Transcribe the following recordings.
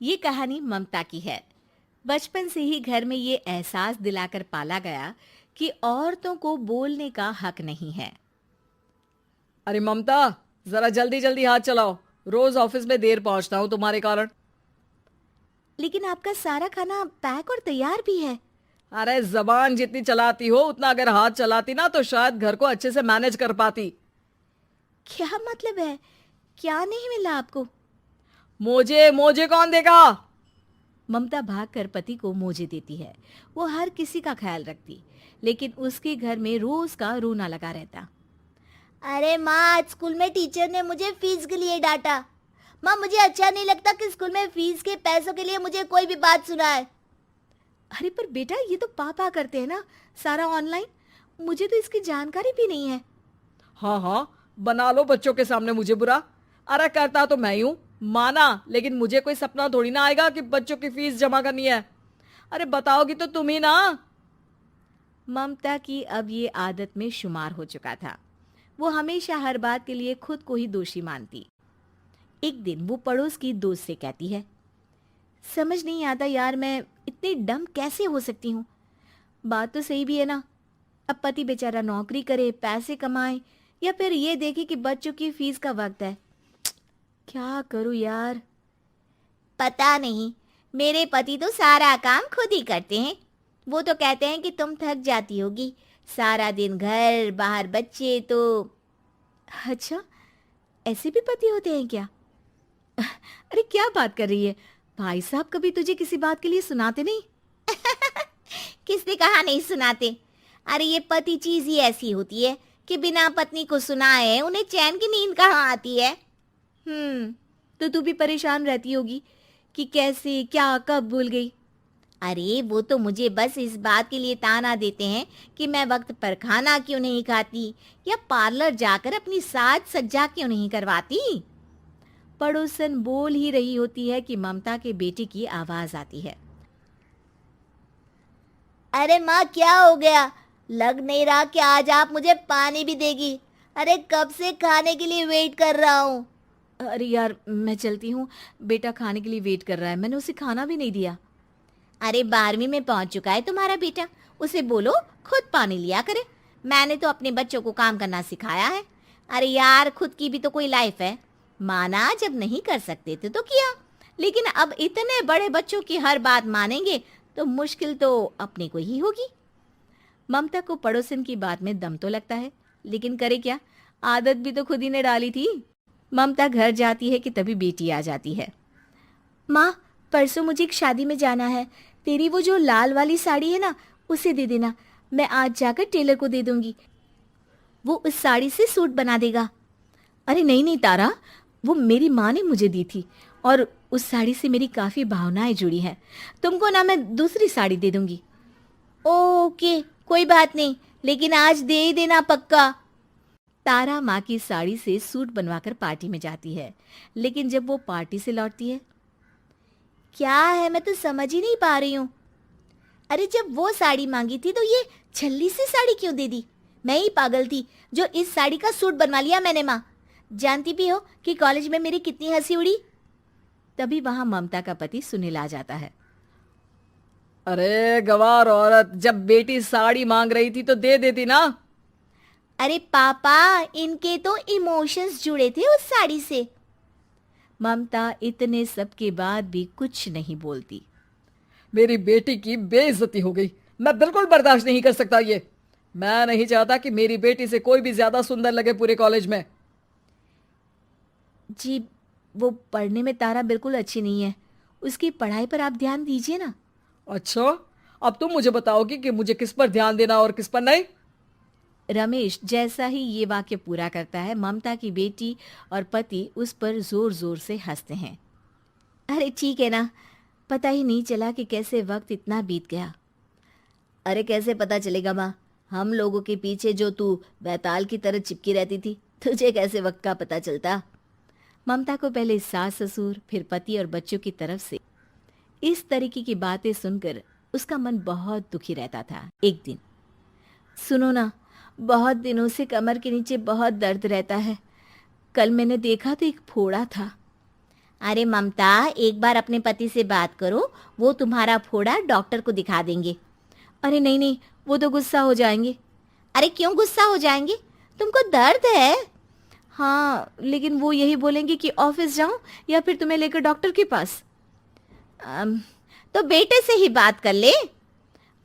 ये कहानी ममता की है। बचपन से ही घर में ये एहसास दिलाकर पाला गया कि औरतों को बोलने का हक नहीं है। अरे ममता, जरा जल्दी जल्दी हाथ चलाओ। रोज ऑफिस में देर पहुंचता हूँ तुम्हारे कारण। लेकिन आपका सारा खाना पैक और तैयार भी है। अरे जबान जितनी चलाती हो उतना अगर हाथ चलाती ना तो शायद घर को अच्छे से मैनेज कर पाती। क्या मतलब है? क्या नहीं मिला आपको? मोजे मोजे कौन देगा? ममता भागकर पति को मोजे देती है। वो हर किसी का ख्याल रखती, लेकिन उसके घर में रोज का रोना लगा रहता। अरे माँ, आज स्कूल में टीचर ने मुझे फीस के लिए डांटा। माँ, मुझे अच्छा नहीं लगता कि स्कूल में फीस के पैसों के लिए मुझे कोई भी बात सुनाए। अरे पर बेटा, ये तो पापा करते हैं ना, सारा ऑनलाइन। मुझे तो इसकी जानकारी भी नहीं है। हाँ हाँ, बना लो बच्चों के सामने मुझे बुरा। अरे करता तो मैं ही हूँ, माना, लेकिन मुझे कोई सपना थोड़ी ना आएगा कि बच्चों की फीस जमा करनी है। अरे बताओगी तो तुम ही ना। ममता की अब ये आदत में शुमार हो चुका था। वो हमेशा हर बात के लिए खुद को ही दोषी मानती। एक दिन वो पड़ोस की दोस्त से कहती है, समझ नहीं आता यार, मैं इतनी डम कैसे हो सकती हूँ। बात तो सही भी है ना। अब पति बेचारा नौकरी करे, पैसे कमाए, या फिर ये देखे कि बच्चों की फीस का वक्त है। क्या करूँ यार। पता नहीं, मेरे पति तो सारा काम खुद ही करते हैं। वो तो कहते हैं कि तुम थक जाती होगी, सारा दिन घर बाहर बच्चे तो। अच्छा, ऐसे भी पति होते हैं क्या? अरे क्या बात कर रही है? भाई साहब कभी तुझे किसी बात के लिए सुनाते नहीं? किसने कहा नहीं सुनाते? अरे ये पति चीज ही ऐसी होती है कि बिना पत्नी को सुनाए उन्हें चैन की नींद कहाँ आती है। तो तू भी परेशान रहती होगी कि कैसे, क्या, कब भूल गई। अरे वो तो मुझे बस इस बात के लिए ताना देते हैं कि मैं वक्त पर खाना क्यों नहीं खाती या पार्लर जाकर अपनी साज सज्जा क्यों नहीं करवाती। पड़ोसन बोल ही रही होती है कि ममता के बेटे की आवाज आती है। अरे माँ, क्या हो गया? लग नहीं रहा कि आज आप मुझे पानी भी देगी। अरे कब से खाने के लिए वेट कर रहा हूँ। अरे यार, मैं चलती हूँ। बेटा खाने के लिए वेट कर रहा है, मैंने उसे खाना भी नहीं दिया। अरे 12वीं में पहुंच चुका है तुम्हारा बेटा, उसे बोलो खुद पानी लिया करे। मैंने तो अपने बच्चों को काम करना सिखाया है। अरे यार, खुद की भी तो कोई लाइफ है। माना जब नहीं कर सकते थे तो किया, लेकिन अब इतने बड़े बच्चों की हर बात मानेंगे तो मुश्किल तो अपने को ही होगी। ममता को पड़ोसन की बात में दम तो लगता है, लेकिन करे क्या, आदत भी तो खुद ही ने डाली थी। ममता घर जाती है कि तभी बेटी आ जाती है। माँ, परसों मुझे एक शादी में जाना है। तेरी वो जो लाल वाली साड़ी है ना, उसे दे देना। मैं आज जाकर टेलर को दे दूंगी, वो उस साड़ी से सूट बना देगा। अरे नहीं नहीं तारा, वो मेरी माँ ने मुझे दी थी और उस साड़ी से मेरी काफ़ी भावनाएं जुड़ी हैं। तुमको ना मैं दूसरी साड़ी दे दूंगी। ओके, कोई बात नहीं, लेकिन आज दे ही देना पक्का। तारा माँ की साड़ी से सूट बनवाकर पार्टी में जाती है, लेकिन जब वो पार्टी से लौटती है, क्या है, मैं तो समझ ही नहीं पा रही हूँ। अरे जब वो साड़ी मांगी थी तो ये छल्ली सी साड़ी क्यों दे दी? मैं ही पागल थी जो इस साड़ी का सूट बनवा लिया मैंने। माँ, जानती भी हो कि कॉलेज में मेरी कितनी हंसी उड़ी। तभी वहां ममता का पति सुनील आ जाता है। अरे गवार औरत, जब बेटी साड़ी मांग रही थी तो दे देती ना। अरे पापा, इनके तो इमोशंस जुड़े थे उस साड़ी से। ममता इतने सब के बाद भी कुछ नहीं बोलती। मेरी बेटी की बेइज्जती हो गई। मैं बिल्कुल बर्दाश्त नहीं कर सकता ये। मैं नहीं चाहता कि मेरी बेटी से कोई भी ज्यादा सुंदर लगे पूरे कॉलेज में। जी, वो पढ़ने में तारा बिल्कुल अच्छी नहीं है, उसकी पढ़ाई पर आप ध्यान दीजिए ना। अच्छा, अब तुम मुझे बताओगी कि मुझे किस पर ध्यान देना और किस पर नहीं। रमेश जैसा ही ये वाक्य पूरा करता है, ममता की बेटी और पति उस पर जोर जोर से हंसते हैं। अरे ठीक है ना, पता ही नहीं चला कि कैसे वक्त इतना बीत गया। अरे कैसे पता चलेगा माँ, हम लोगों के पीछे जो तू बैताल की तरह चिपकी रहती थी, तुझे कैसे वक्त का पता चलता। ममता को पहले सास ससुर, फिर पति और बच्चों की तरफ से इस तरीके की बातें सुनकर उसका मन बहुत दुखी रहता था। एक दिन, सुनो ना, बहुत दिनों से कमर के नीचे बहुत दर्द रहता है। कल मैंने देखा तो एक फोड़ा था। अरे ममता, एक बार अपने पति से बात करो, वो तुम्हारा फोड़ा डॉक्टर को दिखा देंगे। अरे नहीं नहीं, वो तो गुस्सा हो जाएंगे। अरे क्यों गुस्सा हो जाएंगे? तुमको दर्द है? हाँ, लेकिन वो यही बोलेंगे कि ऑफिस जाऊं या फिर तुम्हें लेकर डॉक्टर के पास। तो बेटे से ही बात कर ले।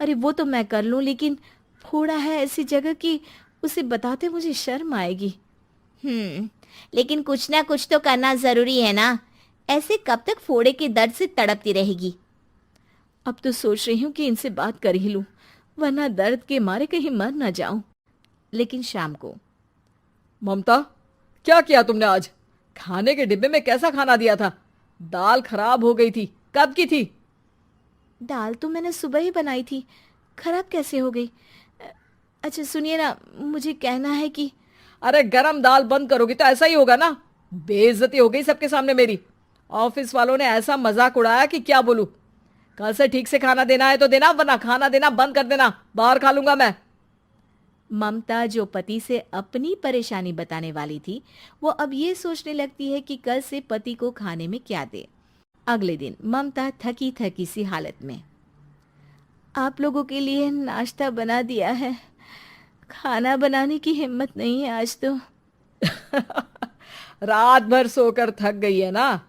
अरे वो तो मैं कर लूं, लेकिन फोड़ा है ऐसी जगह कि उसे बताते मुझे शर्म आएगी। लेकिन कुछ ना कुछ तो करना जरूरी है ना, ऐसे कब तक फोड़े के दर्द से तड़पती रहेगी? अब तो सोच रही हूँ कि इनसे बात कर ही लूं, वरना दर्द के मारे कहीं मर ना जाऊं। लेकिन शाम को, ममता, क्या किया तुमने आज? खाने के डिब्बे में कैसा खाना दिया था? दाल खराब हो गई थी। कब की थी? दाल तो मैंने सुबह ही बनाई थी, खराब कैसे हो गई? अच्छा सुनिए ना, मुझे कहना है कि अरे गरम दाल बंद करोगी तो ऐसा ही होगा ना। बेइज्जती हो गई सबके सामने मेरी। ऑफिस वालों ने ऐसा मजाक उड़ाया कि क्या बोलूं। कल से ठीक से खाना देना है तो देना, वरना खाना देना बंद कर देना। बाहर खा लूंगा मैं। ममता, जो पति से अपनी परेशानी बताने वाली थी, वो अब ये सोचने लगती है कि कल से पति को खाने में क्या दे। अगले दिन ममता थकी थकी सी हालत में, आप लोगों के लिए नाश्ता बना दिया है, खाना बनाने की हिम्मत नहीं है आज तो। रात भर सोकर थक गई है ना,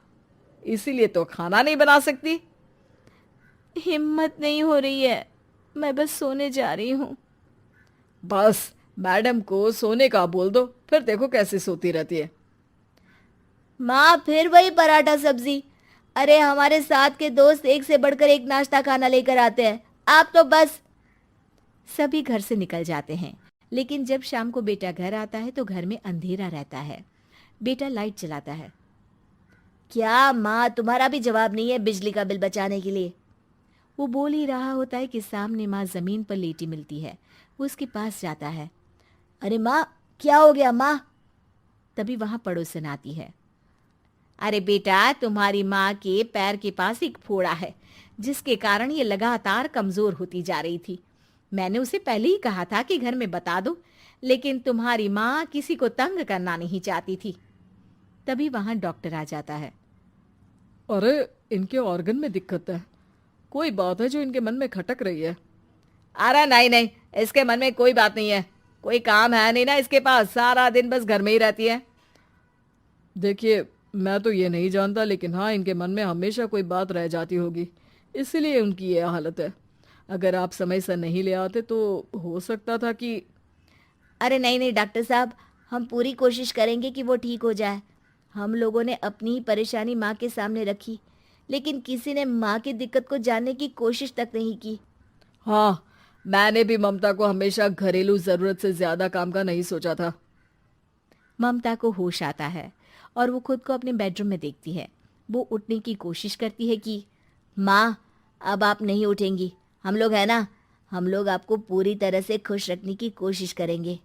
इसीलिए तो खाना नहीं बना सकती। हिम्मत नहीं हो रही है, मैं बस सोने जा रही हूँ। बस मैडम को सोने का बोल दो, फिर देखो कैसे सोती रहती है। माँ, फिर वही पराठा सब्जी। अरे हमारे साथ के दोस्त एक से बढ़कर एक नाश्ता खाना लेकर आते हैं, आप तो बस। सभी घर से निकल जाते हैं, लेकिन जब शाम को बेटा घर आता है तो घर में अंधेरा रहता है। बेटा लाइट जलाता है। क्या माँ, तुम्हारा भी जवाब नहीं है बिजली का बिल बचाने के लिए? वो बोल ही रहा होता है कि सामने माँ जमीन पर लेटी मिलती है। वो उसके पास जाता है। अरे माँ, क्या हो गया माँ? तभी वहां पड़ोसन आती है। अरे बेटा, तुम्हारी माँ के पैर के पास एक फोड़ा है, जिसके कारण ये लगातार कमजोर होती जा रही थी। मैंने उसे पहले ही कहा था कि घर में बता दो, लेकिन तुम्हारी माँ किसी को तंग करना नहीं चाहती थी। तभी वहां डॉक्टर आ जाता है। अरे इनके ऑर्गन में दिक्कत है, कोई बात है जो इनके मन में खटक रही है। अरे नहीं नहीं, इसके मन में कोई बात नहीं है। कोई काम है नहीं ना इसके पास, सारा दिन बस घर में ही रहती है। देखिए, मैं तो ये नहीं जानता, लेकिन हाँ, इनके मन में हमेशा कोई बात रह जाती होगी, इसीलिए उनकी ये हालत है। अगर आप समय से नहीं ले आते तो हो सकता था कि। अरे नहीं नहीं डॉक्टर साहब, हम पूरी कोशिश करेंगे कि वो ठीक हो जाए। हम लोगों ने अपनी ही परेशानी माँ के सामने रखी, लेकिन किसी ने माँ की दिक्कत को जानने की कोशिश तक नहीं की। हाँ, मैंने भी ममता को हमेशा घरेलू जरूरत से ज्यादा काम का नहीं सोचा था। ममता को होश आता है और वो खुद को अपने बेडरूम में देखती है। वो उठने की कोशिश करती है कि माँ, अब आप नहीं उठेंगी, हम लोग है ना, हम लोग आपको पूरी तरह से खुश रखने की कोशिश करेंगे।